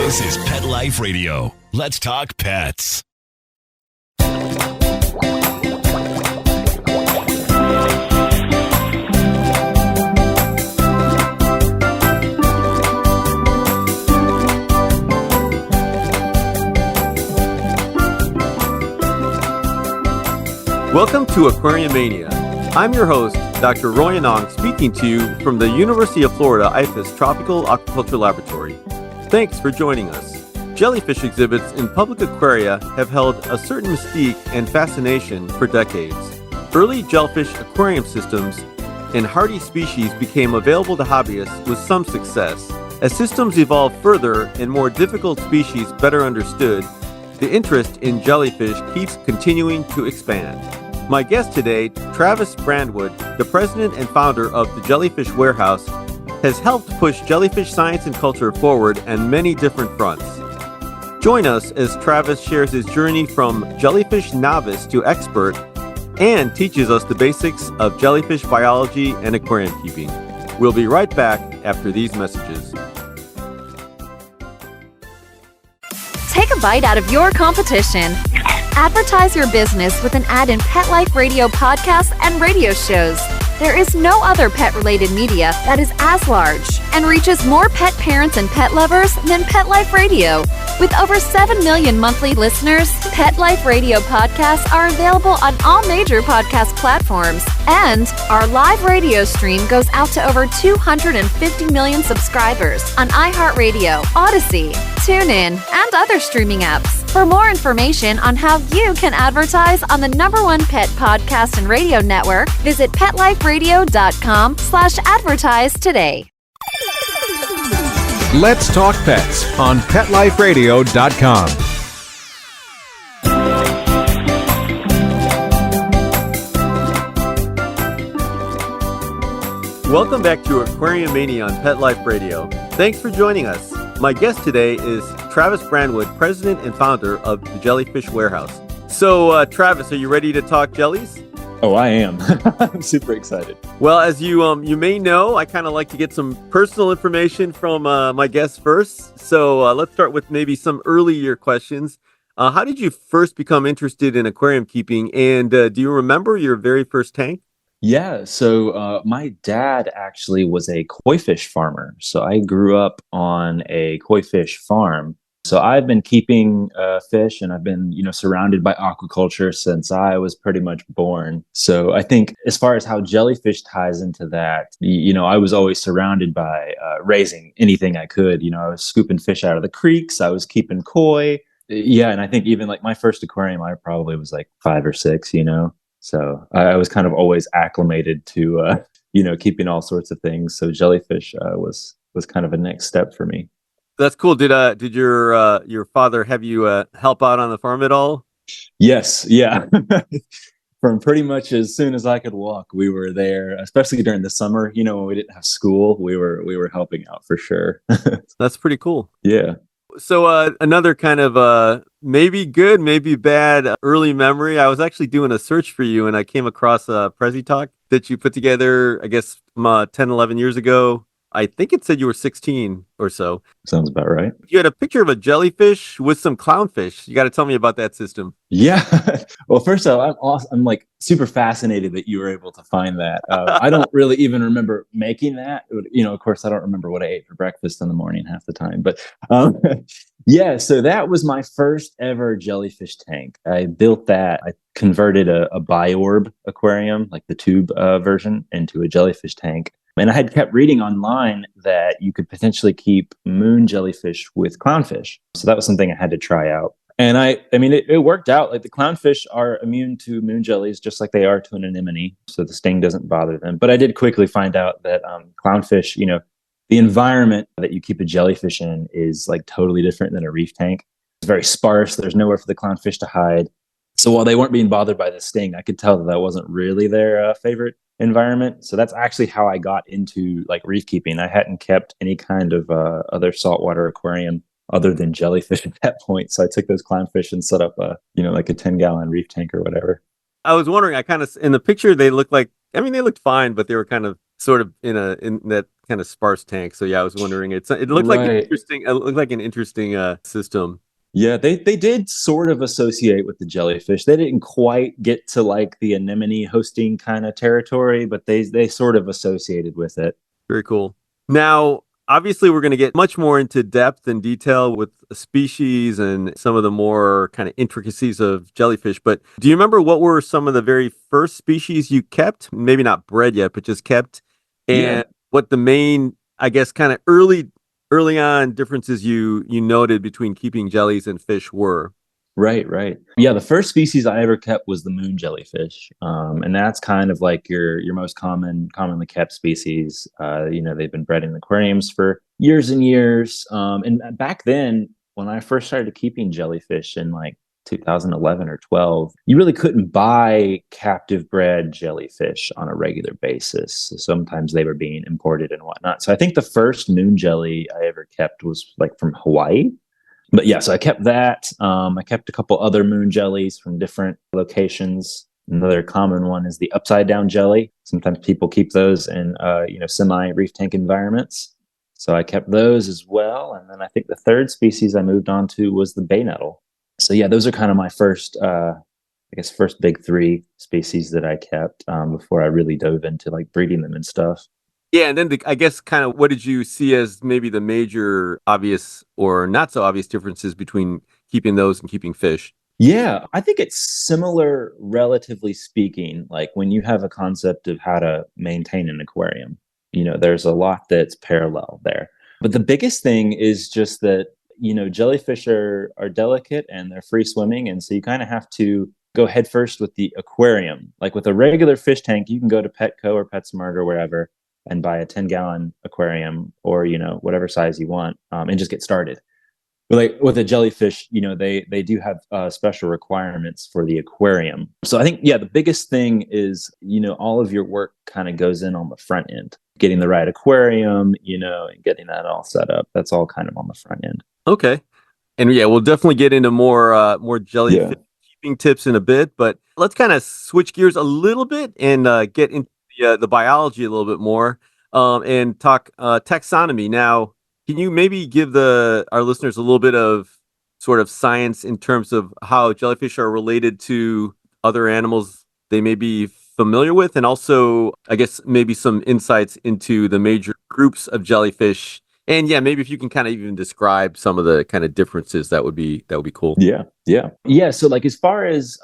This is Pet Life Radio. Let's talk pets. Welcome to Aquariumania. I'm your host, Dr. Roy Anong, speaking to you from the University of Florida IFAS Tropical Aquaculture Laboratory. Thanks for joining us. Jellyfish exhibits in public aquaria have held a certain mystique and fascination for decades. Early jellyfish aquarium systems and hardy species became available to hobbyists with some success. As systems evolved further and more difficult species better understood, the interest in jellyfish keeps continuing to expand. My guest today, Travis Brandwood, the president and founder of the Jellyfish Warehouse, has helped push jellyfish science and culture forward on many different fronts. Join us as Travis shares his journey from jellyfish novice to expert and teaches us the basics of jellyfish biology and aquarium keeping. We'll be right back after these messages. Take a bite out of your competition. Advertise your business with an ad in Pet Life Radio podcasts and radio shows. There is no other pet-related media that is as large and reaches more pet parents and pet lovers than Pet Life Radio. With over 7 million monthly listeners, Pet Life Radio podcasts are available on all major podcast platforms, and our live radio stream goes out to over 250 million subscribers on iHeartRadio, Odyssey, TuneIn, and other streaming apps. For more information on how you can advertise on the #1 pet podcast and radio network, visit PetLifeRadio.com/advertise today. Let's Talk Pets on PetLifeRadio.com. Welcome back to Aquariumania on Pet Life Radio. Thanks for joining us. My guest today is Travis Brandwood, president and founder of the Jellyfish Warehouse. So, Travis, are you ready to talk jellies? Oh, I am. I'm super excited. Well, as you may know, I kind of like to get some personal information from my guests first. So let's start with maybe some earlier questions. How did you first become interested in aquarium keeping? And do you remember your very first tank? Yeah, so my dad actually was a koi fish farmer. So I grew up on a koi fish farm. So I've been keeping fish, and I've been, surrounded by aquaculture since I was pretty much born. So I think as far as how jellyfish ties into that, I was always surrounded by raising anything I could. I was scooping fish out of the creeks. I was keeping koi. Yeah, and I think even like my first aquarium, I probably was like 5 or 6, So I was kind of always acclimated to, keeping all sorts of things. So jellyfish was kind of a next step for me. That's cool. Did your father have you help out on the farm at all? Yes. Yeah. From pretty much as soon as I could walk, we were there, especially during the summer, when we didn't have school, we were helping out for sure. That's pretty cool. Yeah. So another kind of maybe good, maybe bad early memory. I was actually doing a search for you, and I came across a Prezi Talk that you put together, I guess, 10, 11 years ago. I think it said you were 16 or so. Sounds about right. You had a picture of a jellyfish with some clownfish. You got to tell me about that system. Yeah. Well, first of all, I'm like super fascinated that you were able to find that. I don't really even remember making that. Of course, I don't remember what I ate for breakfast in the morning half the time. But yeah, so that was my first ever jellyfish tank. I built that. I converted a biorb aquarium, like the tube version, into a jellyfish tank. And I had kept reading online that you could potentially keep moon jellyfish with clownfish. So that was something I had to try out. And it worked out. Like the clownfish are immune to moon jellies, just like they are to an anemone. So the sting doesn't bother them. But I did quickly find out that clownfish, the environment that you keep a jellyfish in is like totally different than a reef tank. It's very sparse. There's nowhere for the clownfish to hide. So while they weren't being bothered by the sting, I could tell that wasn't really their favorite environment. So that's actually how I got into like reef keeping. I hadn't kept any kind of other saltwater aquarium other than jellyfish at that point. So I took those clownfish and set up like a 10-gallon reef tank or whatever. I was wondering, in the picture, they looked fine, but they were kind of sort of in that kind of sparse tank. So yeah, I was wondering. It looked like an Right. interesting. It looked like an interesting system. Yeah, they did sort of associate with the jellyfish. They didn't quite get to like the anemone hosting kind of territory, but they sort of associated with it. Very cool. Now, obviously, we're going to get much more into depth and detail with species and some of the more kind of intricacies of jellyfish. But do you remember what were some of the very first species you kept? Maybe not bred yet, but just kept, Yeah. and what the main, I guess, kind of early on differences you noted between keeping jellies and fish were. Right, right. Yeah, the first species I ever kept was the moon jellyfish, and that's kind of like your most commonly kept species. They've been bred in aquariums for years and years. And back then, when I first started keeping jellyfish in like 2011 or 12, you really couldn't buy captive bred jellyfish on a regular basis. So sometimes they were being imported and whatnot. So I think the first moon jelly I ever kept was like from Hawaii. But yeah, so I kept that. I kept a couple other moon jellies from different locations. Another common one is the upside down jelly. Sometimes people keep those in semi reef tank environments. So I kept those as well. And then I think the third species I moved on to was the bay nettle. So yeah, those are kind of my first first big three species that I kept before I really dove into like breeding them and stuff. Yeah, and then I guess kind of what did you see as maybe the major obvious or not so obvious differences between keeping those and keeping fish? Yeah, I think it's similar, relatively speaking. Like when you have a concept of how to maintain an aquarium, there's a lot that's parallel there. But the biggest thing is just that, jellyfish are delicate and they're free swimming. And so you kind of have to go headfirst with the aquarium. Like with a regular fish tank, you can go to Petco or PetSmart or wherever and buy a 10-gallon aquarium or, whatever size you want and just get started. But like with a jellyfish, they do have special requirements for the aquarium. So I think, yeah, the biggest thing is, all of your work kind of goes in on the front end, getting the right aquarium, and getting that all set up. That's all kind of on the front end. Okay. And yeah, we'll definitely get into more jellyfish keeping tips in a bit, but let's kind of switch gears a little bit and get into the biology a little bit more and talk taxonomy. Now, can you maybe give our listeners a little bit of sort of science in terms of how jellyfish are related to other animals they may be familiar with, and also, I guess, maybe some insights into the major groups of jellyfish? And yeah, maybe if you can kind of even describe some of the kind of differences, that would be cool. Yeah. So like as far as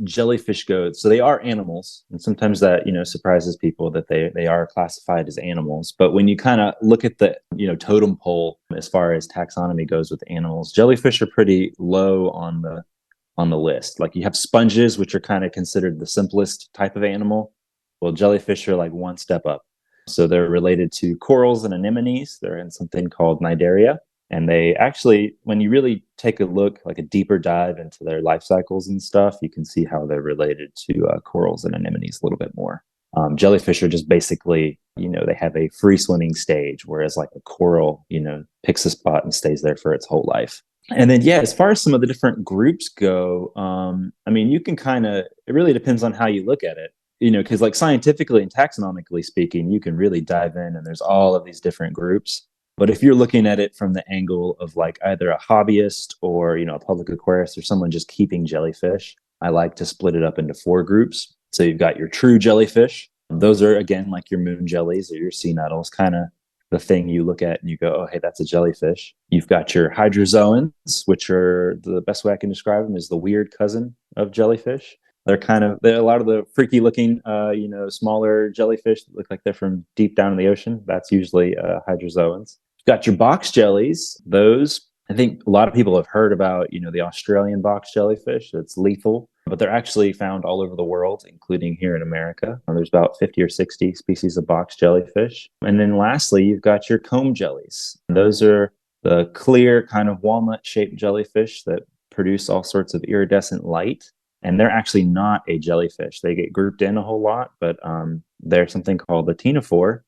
jellyfish goes, so they are animals, and sometimes that surprises people that they are classified as animals. But when you kind of look at the totem pole as far as taxonomy goes with animals, jellyfish are pretty low on the list. Like you have sponges, which are kind of considered the simplest type of animal. Well, jellyfish are like one step up. So they're related to corals and anemones. They're in something called Cnidaria. And they actually, when you really take a look, like a deeper dive into their life cycles and stuff, you can see how they're related to corals and anemones a little bit more. Jellyfish are just basically, they have a free swimming stage, whereas like a coral, picks a spot and stays there for its whole life. And then, yeah, as far as some of the different groups go, you can it really depends on how you look at it. Because like scientifically and taxonomically speaking, you can really dive in and there's all of these different groups. But if you're looking at it from the angle of like either a hobbyist or, a public aquarist or someone just keeping jellyfish, I like to split it up into 4 groups. So you've got your true jellyfish. Those are, again, like your moon jellies or your sea nettles, kind of the thing you look at and you go, oh, hey, that's a jellyfish. You've got your hydrozoans, which are the best way I can describe them is the weird cousin of jellyfish. They're a lot of the freaky looking, smaller jellyfish that look like they're from deep down in the ocean. That's usually hydrozoans. You've got your box jellies. Those, I think a lot of people have heard about, the Australian box jellyfish. That's lethal, but they're actually found all over the world, including here in America. There's about 50 or 60 species of box jellyfish. And then lastly, you've got your comb jellies. Those are the clear kind of walnut shaped jellyfish that produce all sorts of iridescent light. And they're actually not a jellyfish. They get grouped in a whole lot, but they're something called the ctenophore.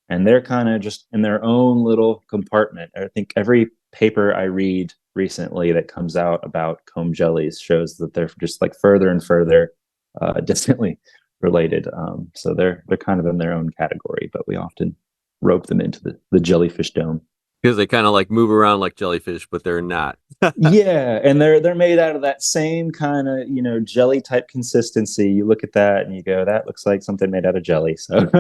And they're kind of just in their own little compartment. I think every paper I read recently that comes out about comb jellies shows that they're just like further and further distantly related. So they're kind of in their own category, but we often rope them into the jellyfish dome. Because they kind of like move around like jellyfish, but they're not. Yeah, and they're made out of that same kind of, jelly type consistency. You look at that and you go, that looks like something made out of jelly. So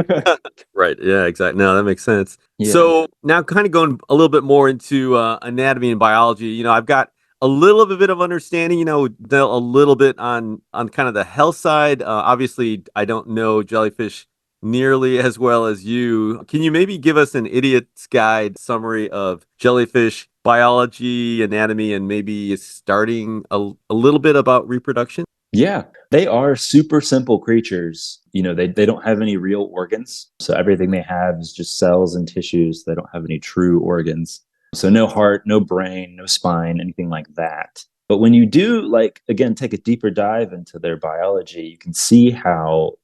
Right. Yeah, exactly. No, that makes sense. Yeah. So now kind of going a little bit more into anatomy and biology, I've got a little bit of understanding, a little bit on kind of the health side. Obviously, I don't know jellyfish nearly as well as you. Can you maybe give us an idiot's guide summary of jellyfish biology, anatomy, and maybe starting a little bit about reproduction? Yeah, they are super simple creatures. They don't have any real organs. So everything they have is just cells and tissues. They don't have any true organs. So no heart, no brain, no spine, anything like that. But when you do, again, take a deeper dive into their biology, you can see how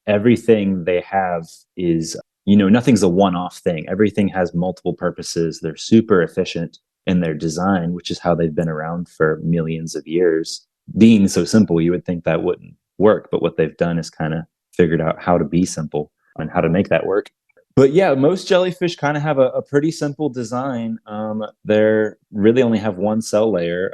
everything they have is, nothing's a one-off thing. Everything has multiple purposes. They're super efficient in their design, which is how they've been around for millions of years. Being so simple, you would think that wouldn't work, but what they've done is kind of figured out how to be simple and how to make that work. But yeah, most jellyfish kind of have a pretty simple design. They're really only have one cell layer.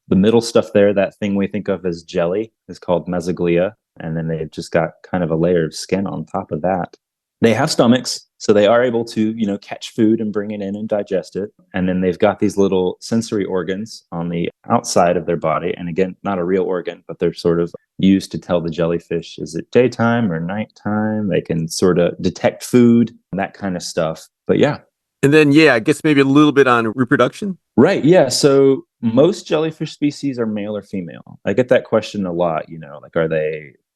The middle stuff there, that thing we think of as jelly, is called mesoglia. And then they've just got kind of a layer of skin on top of that. They have stomachs, so they are able to, catch food and bring it in and digest it. And then they've got these little sensory organs on the outside of their body. And again, not a real organ, but they're sort of used to tell the jellyfish, is it daytime or nighttime? They can sort of detect food, that kind of stuff. But yeah. And then, I guess maybe a little bit on reproduction. Right. Yeah. So most jellyfish species are male or female. I get that question a lot,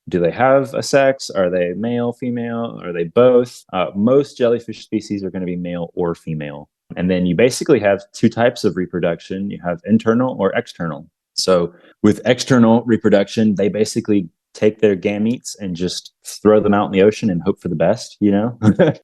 do they have a sex? Are they male, female? Are they both? Most jellyfish species are going to be male or female. And then you basically have two types of reproduction. You have internal or external. So with external reproduction, they basically take their gametes and just throw them out in the ocean and hope for the best,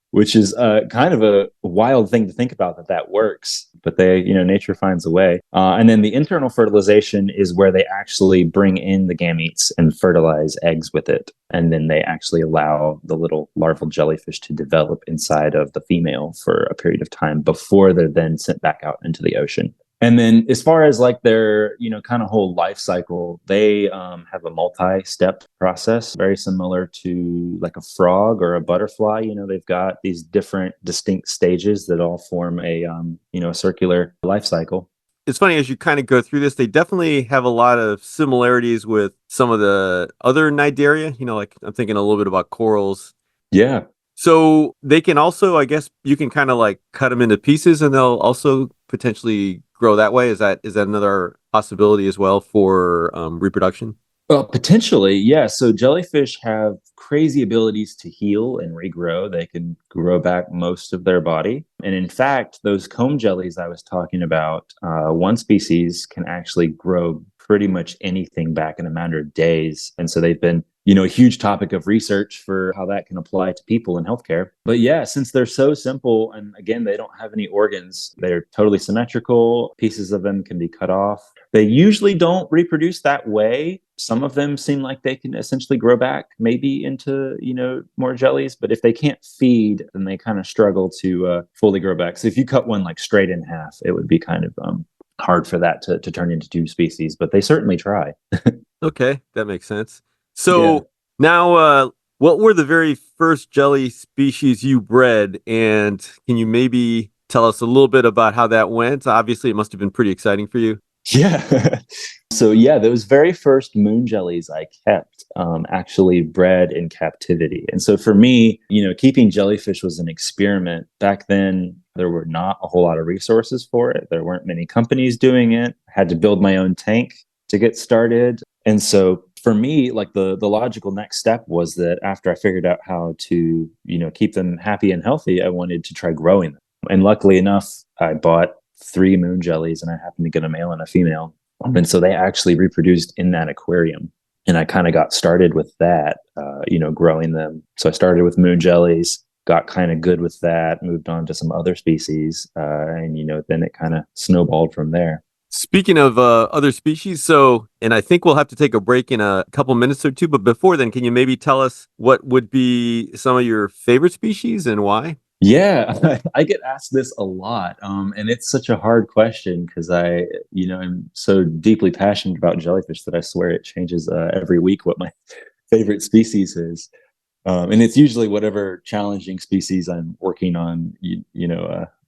which is kind of a wild thing to think about that works. But nature finds a way. And then the internal fertilization is where they actually bring in the gametes and fertilize eggs with it. And then they actually allow the little larval jellyfish to develop inside of the female for a period of time before they're then sent back out into the ocean. And then as far as their, kind of whole life cycle, they have a multi-step process, very similar to like a frog or a butterfly. They've got these different distinct stages that all form a circular life cycle. It's funny, as you kind of go through this, they definitely have a lot of similarities with some of the other cnidaria, like I'm thinking a little bit about corals. Yeah. So they can also, I guess you can kind of cut them into pieces and they'll also potentially grow that way. Is that another possibility as well for reproduction? Potentially, yeah. So jellyfish have crazy abilities to heal and regrow. They can grow back most of their body. And in fact, those comb jellies I was talking about, one species can actually grow pretty much anything back in a matter of days. And so they've been, a huge topic of research for how that can apply to people in healthcare. But yeah, since they're so simple, and again, they don't have any organs, they're totally symmetrical. Pieces of them can be cut off. They usually don't reproduce that way. Some of them seem like they can essentially grow back maybe into, more jellies. But if they can't feed, then they kind of struggle to fully grow back. So if you cut one straight in half, it would be kind of hard for that to turn into two species, but they certainly try. Okay, that makes sense. So now, what were the very first jelly species you bred? And can you maybe tell us a little bit about how that went? Obviously, it must have been pretty exciting for you. Yeah. So those very first moon jellies I kept actually bred in captivity. And so for me, keeping jellyfish was an experiment. Back then, there were not a whole lot of resources for it. There weren't many companies doing it. I had to build my own tank to get started. And so for me, the logical next step was that after I figured out how to, keep them happy and healthy, I wanted to try growing them. And luckily enough, I bought 3 moon jellies and I happened to get a male and a female. And so they actually reproduced in that aquarium. And I kind of got started with that, growing them. So I started with moon jellies, got kind of good with that, moved on to some other species. And then it kind of snowballed from there. Speaking of other species, and I think we'll have to take a break in a couple minutes or two, but before then, can you maybe tell us what would be some of your favorite species and why? Yeah, I get asked this a lot, and it's such a hard question because I'm so deeply passionate about jellyfish that I swear it changes every week what my favorite species is. And it's usually whatever challenging species I'm working on,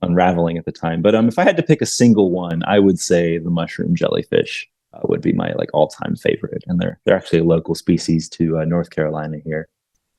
unraveling at the time. But if I had to pick a single one, I would say the mushroom jellyfish would be my like all-time favorite, and they're actually a local species to North Carolina here.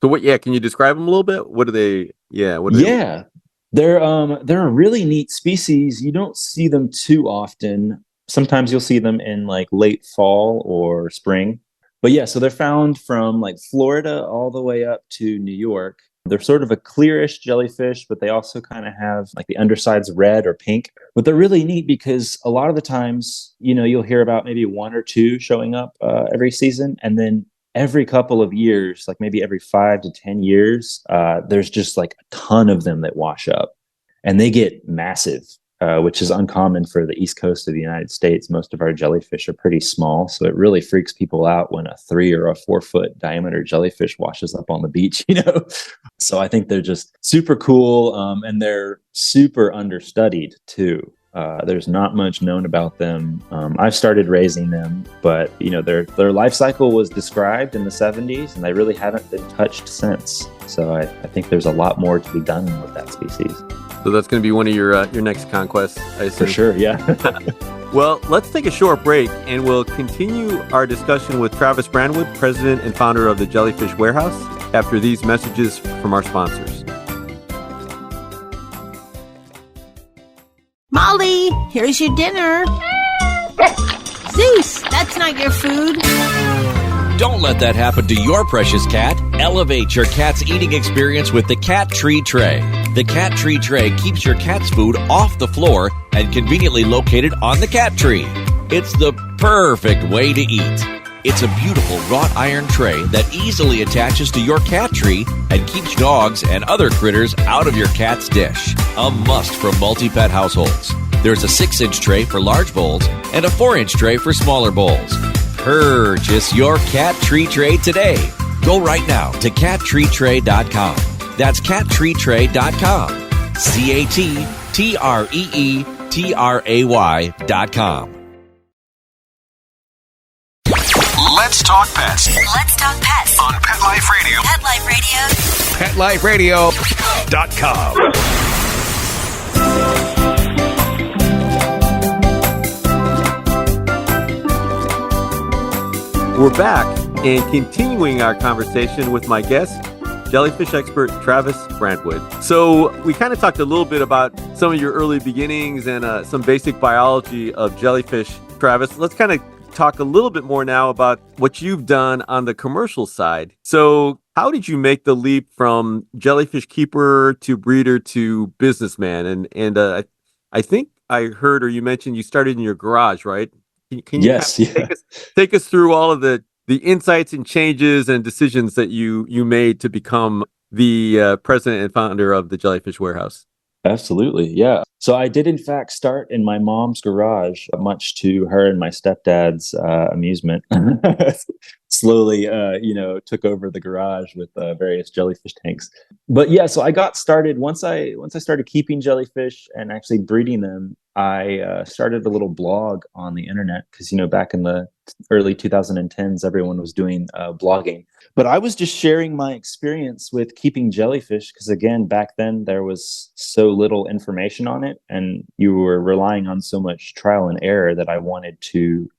So what? Yeah, can you describe them a little bit? What do they? Yeah, what do they? Yeah, they're a really neat species. You don't see them too often. Sometimes you'll see them in like late fall or spring. But yeah, so they're found from like Florida all the way up to New York. They're sort of a clearish jellyfish, but they also kind of have like the underside's red or pink. But they're really neat because a lot of the times, you'll hear about maybe one or two showing up every season. And then every couple of years, like maybe every 5 to 10 years, there's just like a ton of them that wash up and they get massive. Which is uncommon for the East Coast of the United States. Most of our jellyfish are pretty small, so it really freaks people out when a 3 or a 4 foot diameter jellyfish washes up on the beach, So I think they're just super cool, and they're super understudied too. There's not much known about them. I've started raising them, but their life cycle was described in the 70s, and they really haven't been touched since. So I think there's a lot more to be done with that species. So that's going to be one of your next conquests, I assume. For sure, yeah. Well, let's take a short break, and we'll continue our discussion with Travis Brandwood, president and founder of the Jellyfish Warehouse, after these messages from our sponsors. Molly, here's your dinner. Zeus, that's not your food. Don't let that happen to your precious cat. Elevate your cat's eating experience with the Cat Tree Tray. The Cat Tree Tray keeps your cat's food off the floor and conveniently located on the cat tree. It's the perfect way to eat. It's a beautiful wrought iron tray that easily attaches to your cat tree and keeps dogs and other critters out of your cat's dish. A must for multi-pet households. There's a 6-inch tray for large bowls and a 4-inch tray for smaller bowls. Purchase your Cat Tree Tray today. Go right now to cattreetray.com. That's cattreetray.com. CATTREETRAY.com. Let's talk pets Let's talk pets on Pet Life Radio. Pet Life Radio. PetLifeRadio.com. We're back and continuing our conversation with my guest, jellyfish expert Travis Brandwood. So we kind of talked a little bit about some of your early beginnings and some basic biology of jellyfish. Travis, let's kind of talk a little bit more now about what you've done on the commercial side. So how did you make the leap from jellyfish keeper to breeder to businessman? And I think I heard, or you mentioned you started in your garage, right? Can you Yes, yeah. take us through all of the insights and changes and decisions that you made to become the president and founder of the Jellyfish Warehouse? Absolutely, yeah. So I did, in fact, start in my mom's garage, much to her and my stepdad's amusement. Slowly, took over the garage with various jellyfish tanks. But yeah, so I got started once I started keeping jellyfish and actually breeding them. I started a little blog on the internet because back in the early 2010s, everyone was doing blogging. But I was just sharing my experience with keeping jellyfish because, again, back then there was so little information on it, and you were relying on so much trial and error that I wanted to,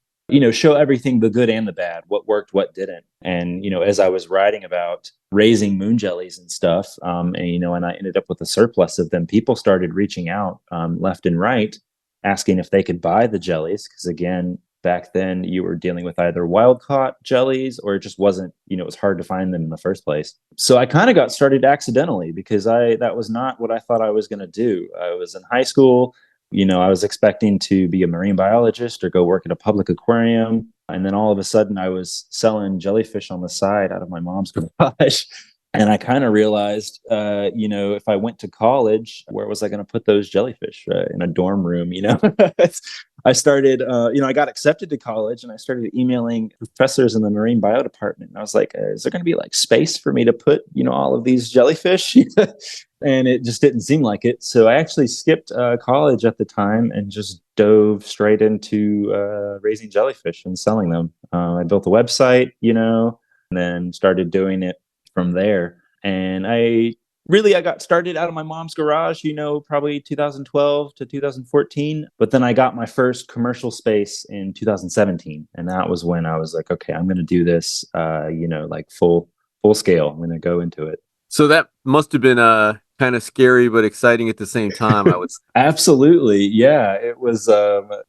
show everything, the good and the bad, what worked, what didn't. And, as I was writing about raising moon jellies and stuff, and I ended up with a surplus of them, people started reaching out left and right, asking if they could buy the jellies. Because again, back then you were dealing with either wild caught jellies or it just wasn't, it was hard to find them in the first place. So I kind of got started accidentally because that was not what I thought I was going to do. I was in high school. I was expecting to be a marine biologist or go work at a public aquarium. And then all of a sudden I was selling jellyfish on the side out of my mom's garage. And I kind of realized, if I went to college, where was I going to put those jellyfish? In a dorm room, I started, I got accepted to college and I started emailing professors in the marine bio department. And I was like, is there going to be like space for me to put, all of these jellyfish? And it just didn't seem like it. So I actually skipped college at the time and just dove straight into raising jellyfish and selling them. I built a website, and then started doing it from there. And I got started out of my mom's garage, probably 2012 to 2014. But then I got my first commercial space in 2017. And that was when I was like, okay, I'm going to do this, like full scale. I'm going to go into it. So that must have been kind of scary, but exciting at the same time. Absolutely. Yeah, it was,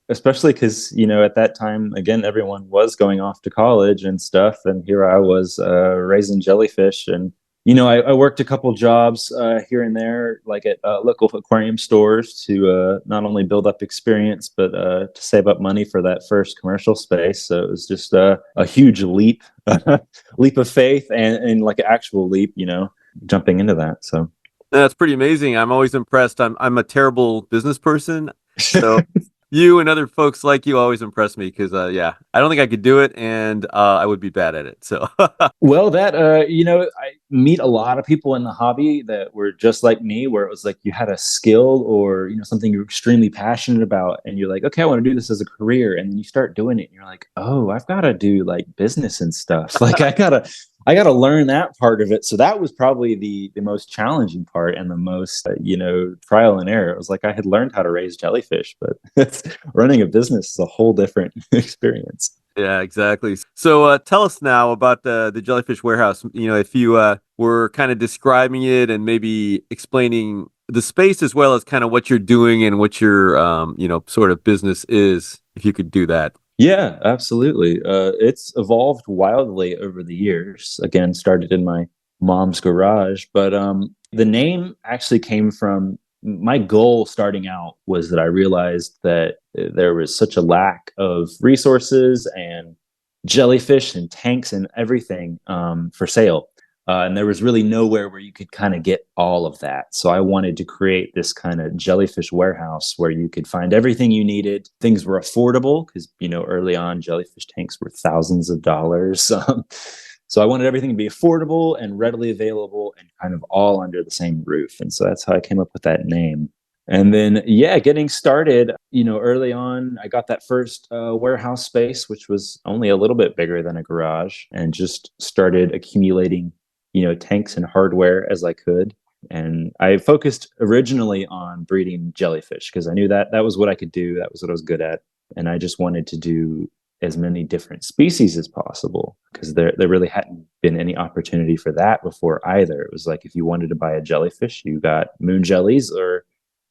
especially because, at that time, again, everyone was going off to college and stuff. And here I was raising jellyfish. And, I worked a couple jobs here and there, like at local aquarium stores to not only build up experience, but to save up money for that first commercial space. So it was just a huge leap, leap of faith and like an actual leap, jumping into that. So. That's pretty amazing. I'm always impressed. I'm a terrible business person. So you and other folks like you always impress me because, I don't think I could do it and I would be bad at it. So, well, I meet a lot of people in the hobby that were just like me, where it was like you had a skill or, something you're extremely passionate about. And you're like, okay, I want to do this as a career. And then you start doing it and you're like, oh, I've got to do like business and stuff. Like I gotta learn that part of it. So that was probably the most challenging part and the most, trial and error. It was like I had learned how to raise jellyfish, but running a business is a whole different experience. Yeah, exactly. So tell us now about the Jellyfish Warehouse. If you were kind of describing it and maybe explaining the space as well as kind of what you're doing and what your, sort of business is, if you could do that. Yeah, absolutely. It's evolved wildly over the years. Again, started in my mom's garage, but the name actually came from my goal starting out was that I realized that there was such a lack of resources and jellyfish and tanks and everything for sale. And there was really nowhere where you could kind of get all of that. So I wanted to create this kind of jellyfish warehouse where you could find everything you needed. Things were affordable because, early on, jellyfish tanks were thousands of dollars. So I wanted everything to be affordable and readily available and kind of all under the same roof. And so that's how I came up with that name. And then, getting started, early on, I got that first warehouse space, which was only a little bit bigger than a garage, and just started accumulating tanks and hardware as I could. And I focused originally on breeding jellyfish because I knew that was what I could do. That was what I was good at. And I just wanted to do as many different species as possible because there really hadn't been any opportunity for that before either. It was like if you wanted to buy a jellyfish, you got moon jellies or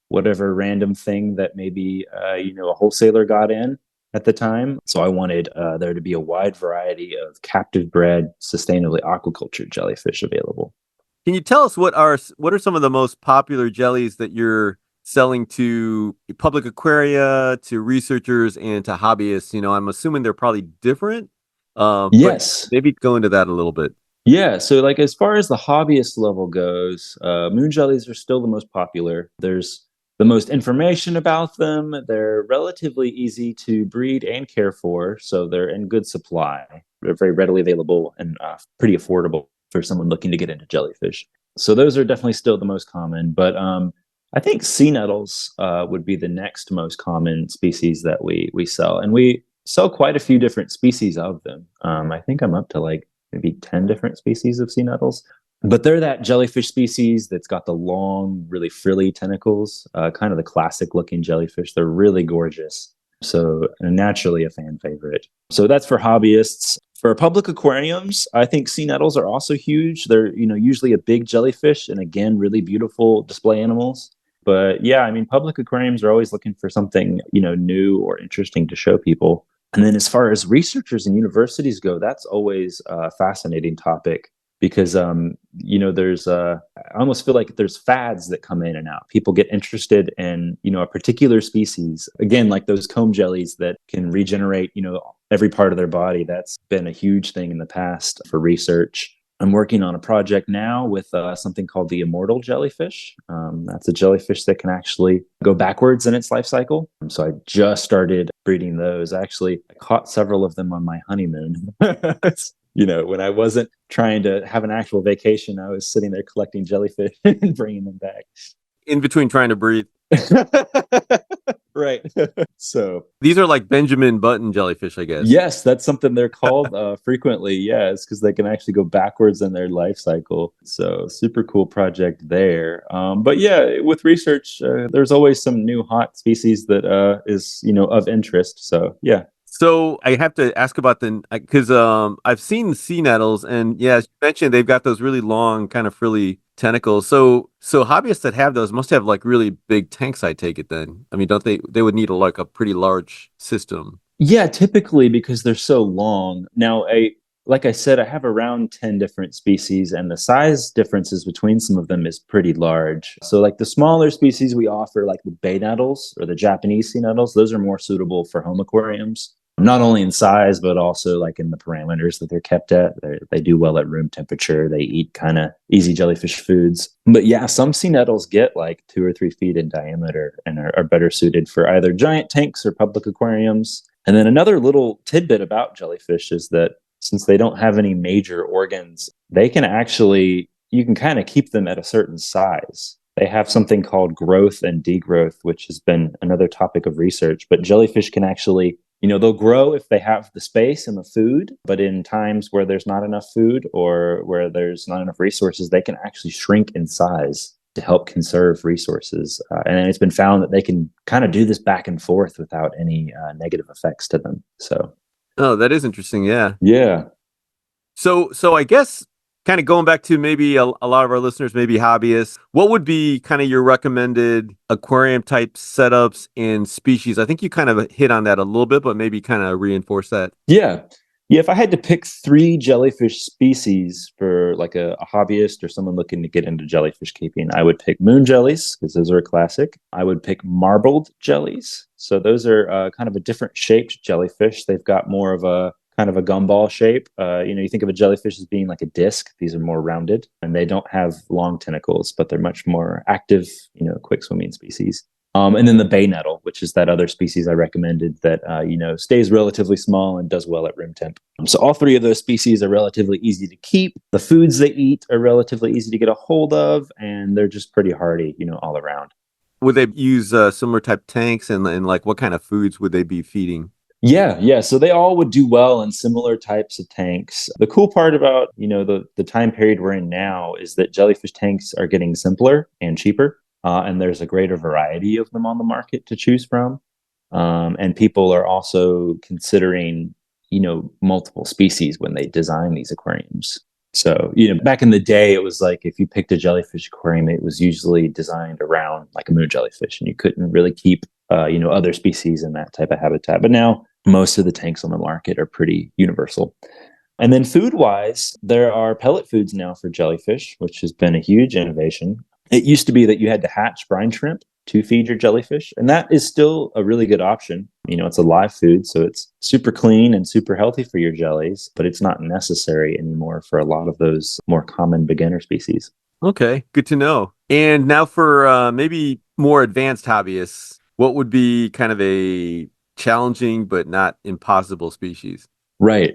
whatever random thing that maybe, a wholesaler got in at the time. So I wanted there to be a wide variety of captive bred, sustainably aquaculture jellyfish available. Can you tell us what are some of the most popular jellies that you're selling to public aquaria, to researchers, and to hobbyists? I'm assuming they're probably different. Yes. Maybe go into that a little bit. Yeah. So like as far as the hobbyist level goes, moon jellies are still the most popular. There's the most information about them. They're relatively easy to breed and care for, so they're in good supply. They're very readily available and pretty affordable for someone looking to get into jellyfish. So those are definitely still the most common. But I think sea nettles would be the next most common species that we sell. And we sell quite a few different species of them. I think I'm up to like maybe 10 different species of sea nettles. But they're that jellyfish species that's got the long, really frilly tentacles, kind of the classic looking jellyfish. They're really gorgeous. So naturally a fan favorite. So that's for hobbyists. For public aquariums, I think sea nettles are also huge. They're, usually a big jellyfish and again, really beautiful display animals. But yeah, public aquariums are always looking for something, new or interesting to show people. And then as far as researchers and universities go, that's always a fascinating topic. Because, there's I almost feel like there's fads that come in and out. People get interested in, a particular species. Again, like those comb jellies that can regenerate, every part of their body. That's been a huge thing in the past for research. I'm working on a project now with something called the immortal jellyfish. That's a jellyfish that can actually go backwards in its life cycle. So I just started breeding those. Actually, I caught several of them on my honeymoon. When I wasn't trying to have an actual vacation, I was sitting there collecting jellyfish and bringing them back. In between trying to breathe. Right. So these are like Benjamin Button jellyfish, I guess. Yes, that's something they're called frequently. Yeah, it's because they can actually go backwards in their life cycle. So super cool project there. But yeah, with research, there's always some new hot species that is of interest. So yeah. So I have to ask about because I've seen sea nettles, and yeah, as you mentioned, they've got those really long, kind of frilly tentacles. So hobbyists that have those must have like really big tanks, I take it then. I mean, don't they? They would need a pretty large system. Yeah, typically because they're so long. Now, like I said, I have around 10 different species, and the size differences between some of them is pretty large. So like the smaller species we offer, like the bay nettles or the Japanese sea nettles, those are more suitable for home aquariums. Not only in size, but also like in the parameters that they're kept at. They do well at room temperature. They eat kind of easy jellyfish foods. But yeah, some sea nettles get like 2 or 3 feet in diameter and are better suited for either giant tanks or public aquariums. And then another little tidbit about jellyfish is that since they don't have any major organs, you can kind of keep them at a certain size. They have something called growth and degrowth, which has been another topic of research. But jellyfish can actually, they'll grow if they have the space and the food, but in times where there's not enough food or where there's not enough resources, they can actually shrink in size to help conserve resources. And it's been found that they can kind of do this back and forth without any negative effects to them. So. Oh, that is interesting. Yeah. Yeah. So I guess kind of going back to maybe a lot of our listeners, maybe hobbyists, what would be kind of your recommended aquarium type setups and species? I think you kind of hit on that a little bit, but maybe kind of reinforce that. Yeah. Yeah, if I had to pick 3 jellyfish species for like a hobbyist or someone looking to get into jellyfish keeping, I would pick moon jellies because those are a classic. I would pick marbled jellies. So those are kind of a different shaped jellyfish. They've got more of a kind of a gumball shape. You think of a jellyfish as being like a disc. These are more rounded and they don't have long tentacles, but they're much more active, quick swimming species. And then the bay nettle, which is that other species I recommended that, stays relatively small and does well at room temp. So all 3 of those species are relatively easy to keep. The foods they eat are relatively easy to get a hold of, and they're just pretty hardy, all around. Would they use similar type tanks and like what kind of foods would they be feeding? Yeah. So they all would do well in similar types of tanks. The cool part about, the time period we're in now is that jellyfish tanks are getting simpler and cheaper. And there's a greater variety of them on the market to choose from. And people are also considering, multiple species when they design these aquariums. So, back in the day, it was like if you picked a jellyfish aquarium, it was usually designed around like a moon jellyfish, and you couldn't really keep, other species in that type of habitat. But now most of the tanks on the market are pretty universal. And then food-wise, there are pellet foods now for jellyfish, which has been a huge innovation. It used to be that you had to hatch brine shrimp to feed your jellyfish, and that is still a really good option. It's a live food, so it's super clean and super healthy for your jellies, but it's not necessary anymore for a lot of those more common beginner species. Okay, good to know. And now for maybe more advanced hobbyists, what would be kind of a challenging but not impossible species? Right.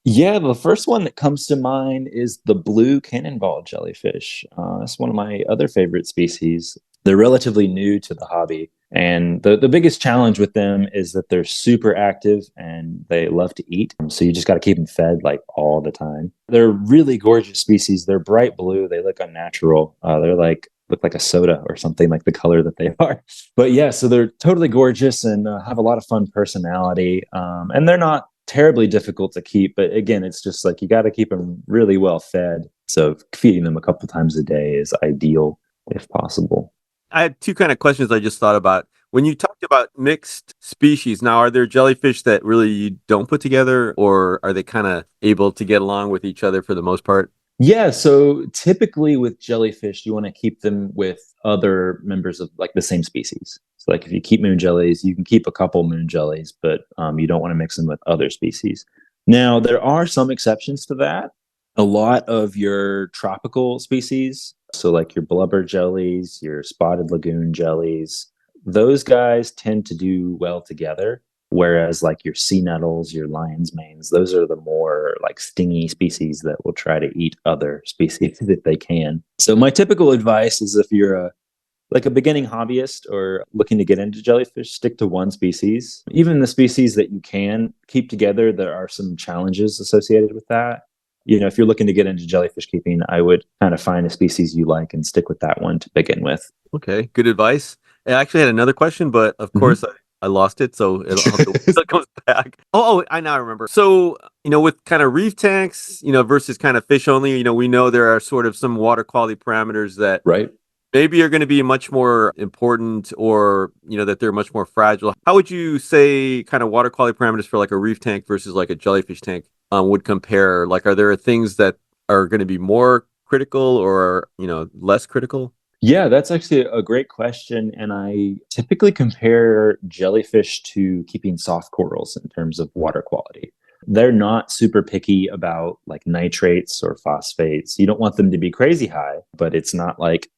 Yeah, the first one that comes to mind is the blue cannonball jellyfish. That's one of my other favorite species. They're relatively new to the hobby. And the biggest challenge with them is that they're super active and they love to eat. So you just got to keep them fed like all the time. They're really gorgeous species. They're bright blue. They look unnatural. They're look like a soda or something, like the color that they are. But yeah, so they're totally gorgeous and have a lot of fun personality. And they're not terribly difficult to keep, but again, it's just like you got to keep them really well fed. So feeding them a couple times a day is ideal if possible. I had 2 kind of questions I just thought about. When you talked about mixed species, now are there jellyfish that really you don't put together, or are they kind of able to get along with each other for the most part? Yeah, so typically with jellyfish, you want to keep them with other members of like the same species. So like if you keep moon jellies, you can keep a couple moon jellies, but you don't want to mix them with other species. Now, there are some exceptions to that. A lot of your tropical species, so like your blubber jellies, your spotted lagoon jellies, those guys tend to do well together. Whereas like your sea nettles, your lion's manes, those are the more like stingy species that will try to eat other species if they can. So my typical advice is if you're a beginning hobbyist or looking to get into jellyfish, stick to one species. Even the species that you can keep together, there are some challenges associated with that. If you're looking to get into jellyfish keeping, I would kind of find a species you like and stick with that one to begin with. Okay, good advice. I actually had another question, but of course I lost it, so it comes back. I now remember. So, with kind of reef tanks, versus kind of fish only, we know there are sort of some water quality parameters that Right. maybe are going to be much more important, or, that they're much more fragile. How would you say kind of water quality parameters for like a reef tank versus like a jellyfish tank would compare? Like, are there things that are going to be more critical or, less critical? Yeah, that's actually a great question. And I typically compare jellyfish to keeping soft corals in terms of water quality. They're not super picky about like nitrates or phosphates. You don't want them to be crazy high, but it's not like,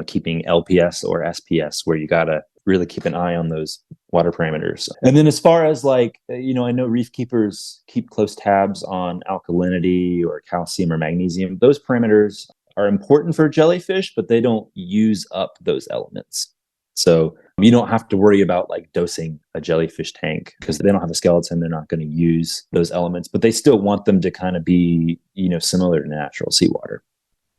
keeping LPS or SPS where you got to really keep an eye on those water parameters. And then as far as like, I know reef keepers keep close tabs on alkalinity or calcium or magnesium. Those parameters are important for jellyfish, but they don't use up those elements. So you don't have to worry about like dosing a jellyfish tank because they don't have a skeleton. They're not going to use those elements, but they still want them to kind of be, similar to natural seawater.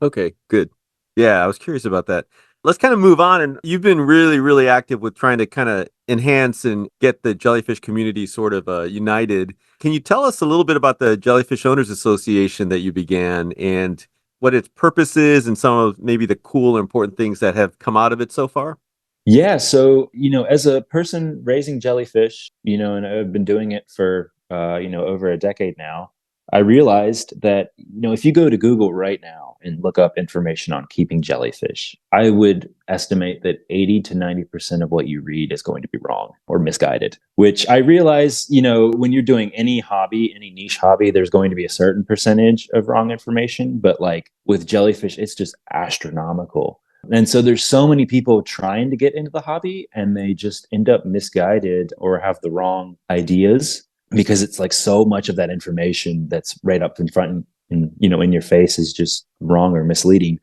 Okay, good. Yeah, I was curious about that. Let's kind of move on. And you've been really, really active with trying to kind of enhance and get the jellyfish community sort of united. Can you tell us a little bit about the Jellyfish Owners Association that you began and what its purpose is and some of maybe the cool or important things that have come out of it so far? Yeah. So, as a person raising jellyfish, and I've been doing it for, over a decade now, I realized that, if you go to Google right now and look up information on keeping jellyfish, I would estimate that 80 to 90% of what you read is going to be wrong or misguided, which I realize, when you're doing any hobby, any niche hobby, there's going to be a certain percentage of wrong information. But like with jellyfish, it's just astronomical. And so there's so many people trying to get into the hobby and they just end up misguided or have the wrong ideas because it's like so much of that information that's right up in front and, in your face is just wrong or misleading.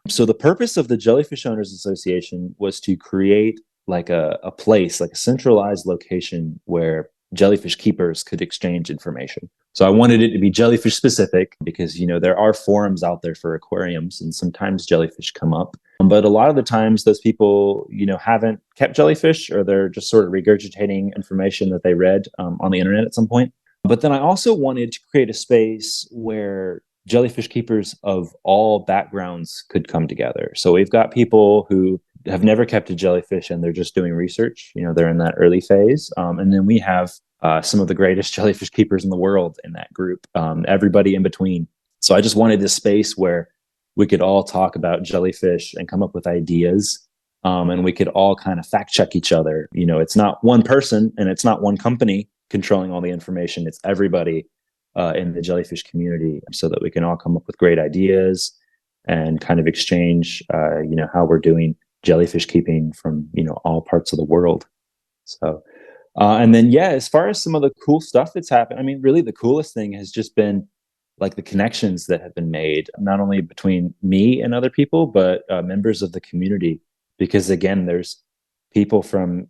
So the purpose of the Jellyfish Owners Association was to create like a place, like a centralized location where jellyfish keepers could exchange information. So I wanted it to be jellyfish specific because, there are forums out there for aquariums and sometimes jellyfish come up. But a lot of the times those people, haven't kept jellyfish or they're just sort of regurgitating information that they read on the internet at some point. But then I also wanted to create a space where jellyfish keepers of all backgrounds could come together. So we've got people who have never kept a jellyfish and they're just doing research. They're in that early phase. And then we have some of the greatest jellyfish keepers in the world in that group, everybody in between. So I just wanted this space where we could all talk about jellyfish and come up with ideas. And we could all kind of fact check each other. It's not one person and it's not one company controlling all the information. It's everybody in the jellyfish community so that we can all come up with great ideas and kind of exchange, how we're doing jellyfish keeping from, all parts of the world. So, and then, as far as some of the cool stuff that's happened, I mean, really the coolest thing has just been like the connections that have been made, not only between me and other people, but members of the community. Because again, there's people from,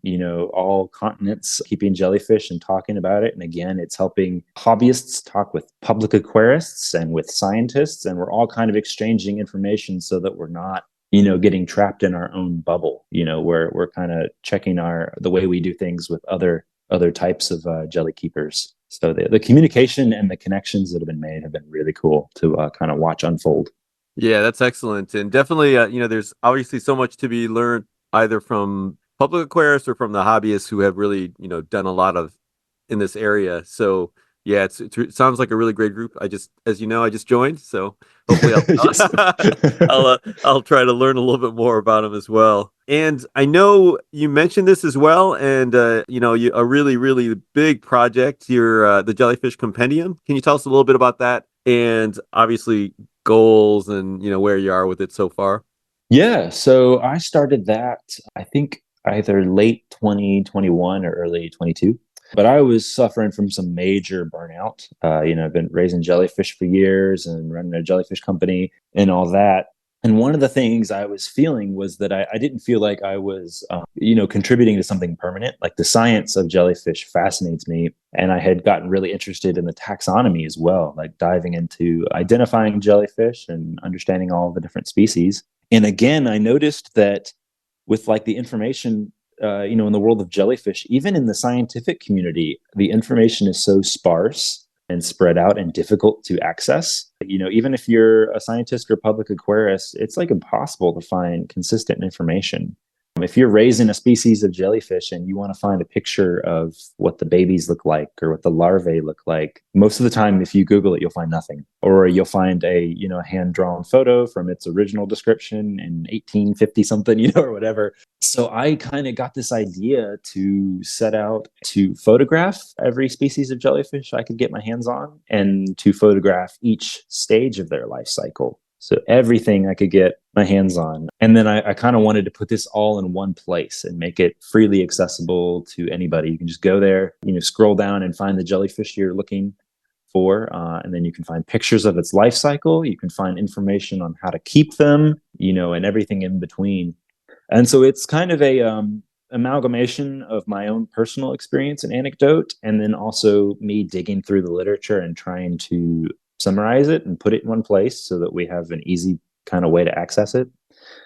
all continents keeping jellyfish and talking about it. And again, it's helping hobbyists talk with public aquarists and with scientists. And we're all kind of exchanging information so that we're not, getting trapped in our own bubble. We're kind of checking the way we do things with other types of jelly keepers. So the communication and the connections that have been made have been really cool to kind of watch unfold. Yeah, that's excellent. And definitely, there's obviously so much to be learned either from public aquarists or from the hobbyists who have really, done a lot of in this area. So yeah, it sounds like a really great group. I just joined, so hopefully I'll try to learn a little bit more about them as well. And I know you mentioned this as well, and a really, really big project, the Jellyfish Compendium. Can you tell us a little bit about that? and obviously goals and where you are with it so far? Yeah, so I started that, I think either late 2021 or early 22. But I was suffering from some major burnout. I've been raising jellyfish for years and running a jellyfish company and all that. And one of the things I was feeling was that I didn't feel like I was, contributing to something permanent. Like the science of jellyfish fascinates me. And I had gotten really interested in the taxonomy as well, like diving into identifying jellyfish and understanding all the different species. And again, I noticed that with like the information, in the world of jellyfish, even in the scientific community, the information is so sparse and spread out and difficult to access. Even if you're a scientist or public aquarist, it's like impossible to find consistent information. If you're raising a species of jellyfish and you want to find a picture of what the babies look like or what the larvae look like, most of the time, if you Google it, you'll find nothing. Or you'll find a hand-drawn photo from its original description in 1850 something, or whatever. So I kind of got this idea to set out to photograph every species of jellyfish I could get my hands on and to photograph each stage of their life cycle. So everything I could get my hands on. And then I kind of wanted to put this all in one place and make it freely accessible to anybody. You can just go there, scroll down and find the jellyfish you're looking for. And then you can find pictures of its life cycle. You can find information on how to keep them, and everything in between. And so it's kind of a amalgamation of my own personal experience and anecdote, and then also me digging through the literature and trying to summarize it and put it in one place so that we have an easy kind of way to access it.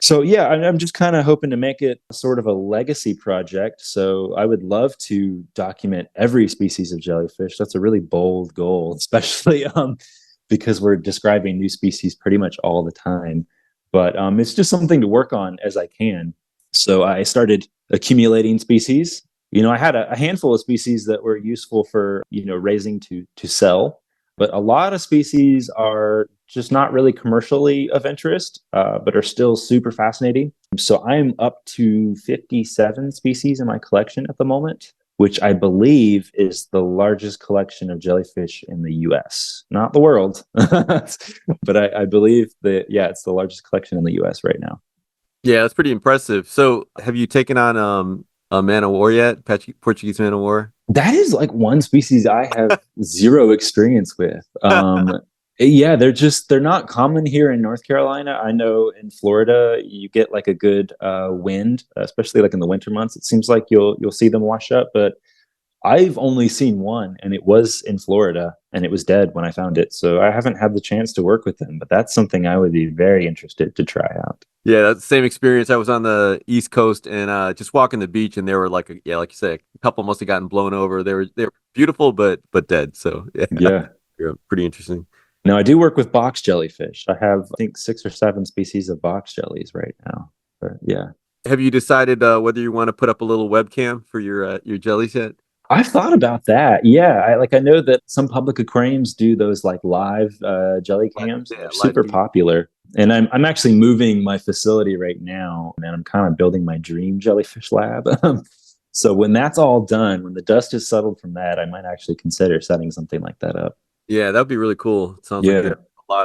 So yeah, I'm just kind of hoping to make it sort of a legacy project. So I would love to document every species of jellyfish. That's a really bold goal, especially because we're describing new species pretty much all the time. But it's just something to work on as I can. So I started accumulating species. I had a handful of species that were useful for, raising to sell. But a lot of species are just not really commercially of interest, but are still super fascinating. So I'm up to 57 species in my collection at the moment, which I believe is the largest collection of jellyfish in the US. Not the world, but I believe that, it's the largest collection in the US right now. Yeah, that's pretty impressive. So have you taken on a man o' war yet? Portuguese man o' war? That is like one species I have zero experience with. Yeah, they're not common here in North Carolina. I know in Florida you get like a good wind, especially like in the winter months. It seems like you'll see them wash up, but I've only seen one, and it was in Florida, and it was dead when I found it. So I haven't had the chance to work with them, but that's something I would be very interested to try out. Yeah, that's the same experience. I was on the East Coast and just walking the beach, and they were like, like you said, a couple must have gotten blown over. They were beautiful, but dead. So yeah, pretty interesting. Now I do work with box jellyfish. I have, I think, 6 or 7 species of box jellies right now. But yeah. Have you decided whether you want to put up a little webcam for your jellies yet? I've thought about that. Yeah, I know that some public aquariums do those like live jelly cams. They're super popular. And I'm actually moving my facility right now, and I'm kind of building my dream jellyfish lab. So when that's all done, when the dust is settled from that, I might actually consider setting something like that up. Yeah, that'd be really cool. It sounds like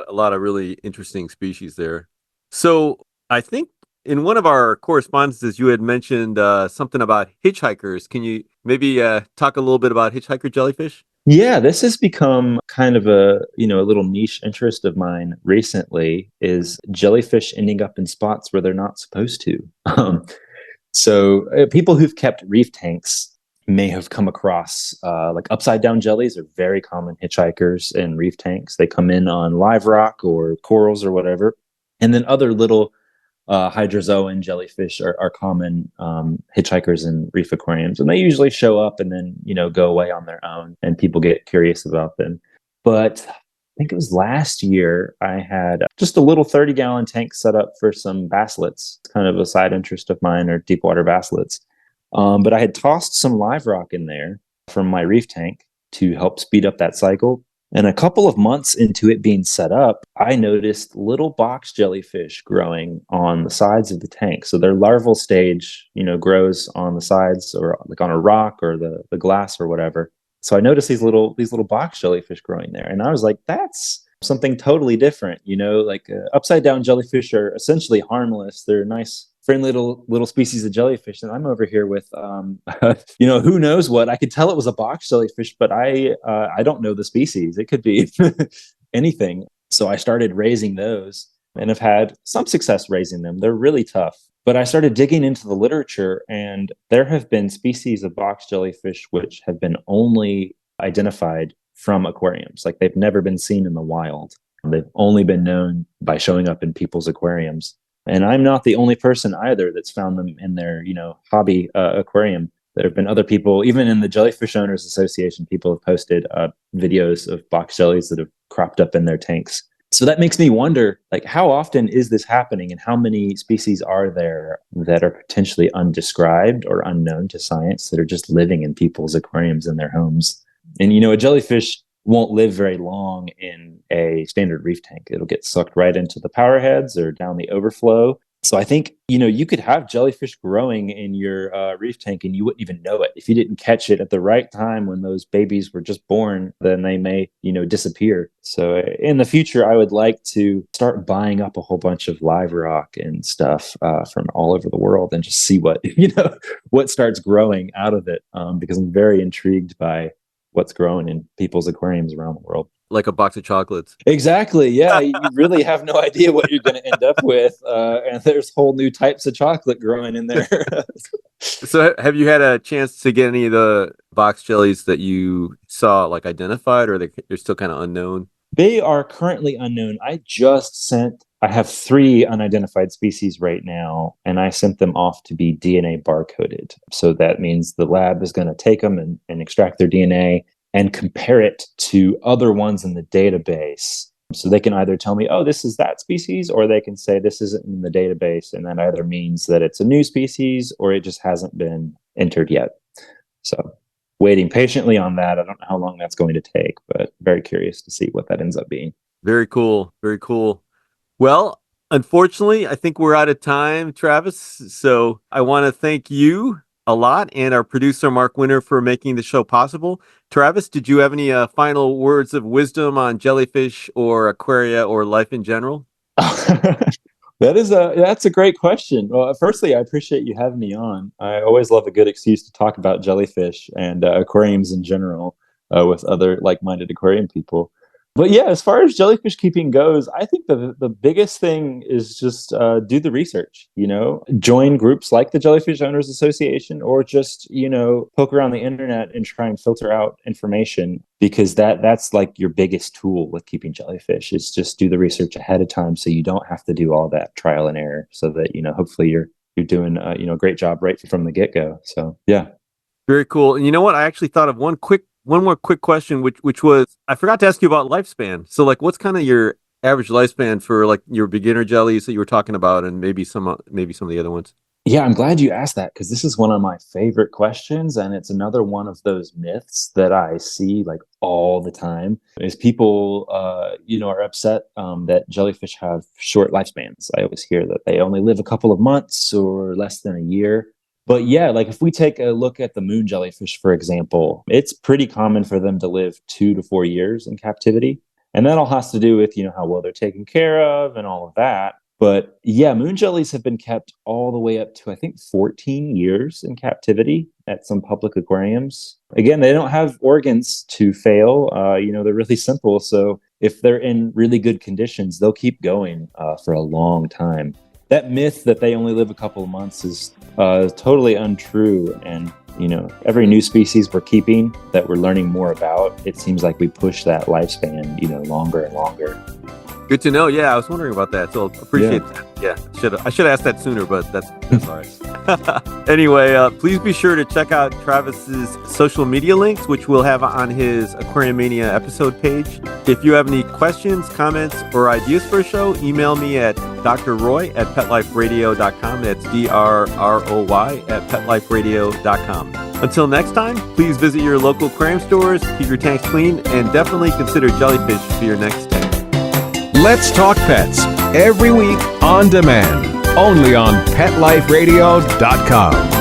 a lot of really interesting species there. So I think in one of our correspondences, you had mentioned something about hitchhikers. Can you maybe talk a little bit about hitchhiker jellyfish? Yeah, this has become kind of a little niche interest of mine recently, is jellyfish ending up in spots where they're not supposed to. So people who've kept reef tanks may have come across like upside down jellies are very common hitchhikers in reef tanks. They come in on live rock or corals or whatever. And then other little hydrozoan jellyfish are common hitchhikers in reef aquariums, and they usually show up and then go away on their own, and people get curious about them. But I think it was last year I had just a little 30-gallon tank set up for some basslets. It's kind of a side interest of mine, or deep water basslets. But I had tossed some live rock in there from my reef tank to help speed up that cycle. And a couple of months into it being set up, I noticed little box jellyfish growing on the sides of the tank. So their larval stage, grows on the sides or like on a rock or the glass or whatever. So I noticed these little box jellyfish growing there. And I was like, that's something totally different. Like upside down jellyfish are essentially harmless. They're nice, friendly little species of jellyfish. And I'm over here with, who knows what. I could tell it was a box jellyfish, but I don't know the species. It could be anything. So I started raising those and have had some success raising them. They're really tough. But I started digging into the literature, and there have been species of box jellyfish which have been only identified from aquariums. Like they've never been seen in the wild. They've only been known by showing up in people's aquariums. And I'm not the only person either that's found them in their, hobby aquarium. There have been other people, even in the Jellyfish Owners Association, people have posted videos of box jellies that have cropped up in their tanks. So that makes me wonder, like, how often is this happening, and how many species are there that are potentially undescribed or unknown to science that are just living in people's aquariums in their homes? And, a jellyfish won't live very long in a standard reef tank. It'll get sucked right into the power heads or down the overflow. So I think, you could have jellyfish growing in your reef tank and you wouldn't even know it. If you didn't catch it at the right time when those babies were just born, then they may, disappear. So in the future, I would like to start buying up a whole bunch of live rock and stuff from all over the world and just see what, what starts growing out of it, because I'm very intrigued by what's growing in people's aquariums around the world. Like a box of chocolates. Exactly. Yeah. You really have no idea what you're going to end up with. And there's whole new types of chocolate growing in there. So have you had a chance to get any of the box jellies that you saw identified, or they're still kind of unknown? They are currently unknown. I have 3 unidentified species right now, and I sent them off to be DNA barcoded. So that means the lab is going to take them and extract their DNA and compare it to other ones in the database. So they can either tell me, oh, this is that species, or they can say this isn't in the database. And that either means that it's a new species or it just hasn't been entered yet. So waiting patiently on that. I don't know how long that's going to take, but very curious to see what that ends up being. Very cool. Very cool. Well, unfortunately, I think we're out of time, Travis. So I want to thank you a lot, and our producer, Mark Winter, for making the show possible. Travis, did you have any final words of wisdom on jellyfish or aquaria or life in general? That's a great question. Well, firstly, I appreciate you having me on. I always love a good excuse to talk about jellyfish and aquariums in general with other like-minded aquarium people. But yeah, as far as jellyfish keeping goes, I think the biggest thing is just do the research, join groups like the Jellyfish Owners Association, or just, poke around the internet and try and filter out information, because that's like your biggest tool with keeping jellyfish, is just do the research ahead of time so you don't have to do all that trial and error, so that, hopefully you're doing, a great job right from the get-go. So, yeah. Very cool. And you know what? I actually thought of one more quick question, which was, I forgot to ask you about lifespan. So what's kind of your average lifespan for your beginner jellies that you were talking about, and maybe some of the other ones? Yeah, I'm glad you asked that, because this is one of my favorite questions, and it's another one of those myths that I see all the time. Is people, are upset that jellyfish have short lifespans. I always hear that they only live a couple of months or less than a year. But yeah, if we take a look at the moon jellyfish, for example, it's pretty common for them to live 2 to 4 years in captivity. And that all has to do with, how well they're taken care of and all of that. But yeah, moon jellies have been kept all the way up to, I think, 14 years in captivity at some public aquariums. Again, they don't have organs to fail. They're really simple. So if they're in really good conditions, they'll keep going for a long time. That myth that they only live a couple of months is totally untrue. And, every new species we're keeping that we're learning more about, it seems like we push that lifespan, longer and longer. Good to know. Yeah, I was wondering about that. So appreciate that. Yeah, I should have asked that sooner, but that's all right. Anyway, please be sure to check out Travis's social media links, which we'll have on his Aquariumania episode page. If you have any questions, comments, or ideas for a show, email me at drroy@petliferadio.com. That's DRROY@petliferadio.com. Until next time, please visit your local aquarium stores, keep your tanks clean, and definitely consider jellyfish for your next tank. Let's Talk Pets, every week on demand, only on PetLifeRadio.com.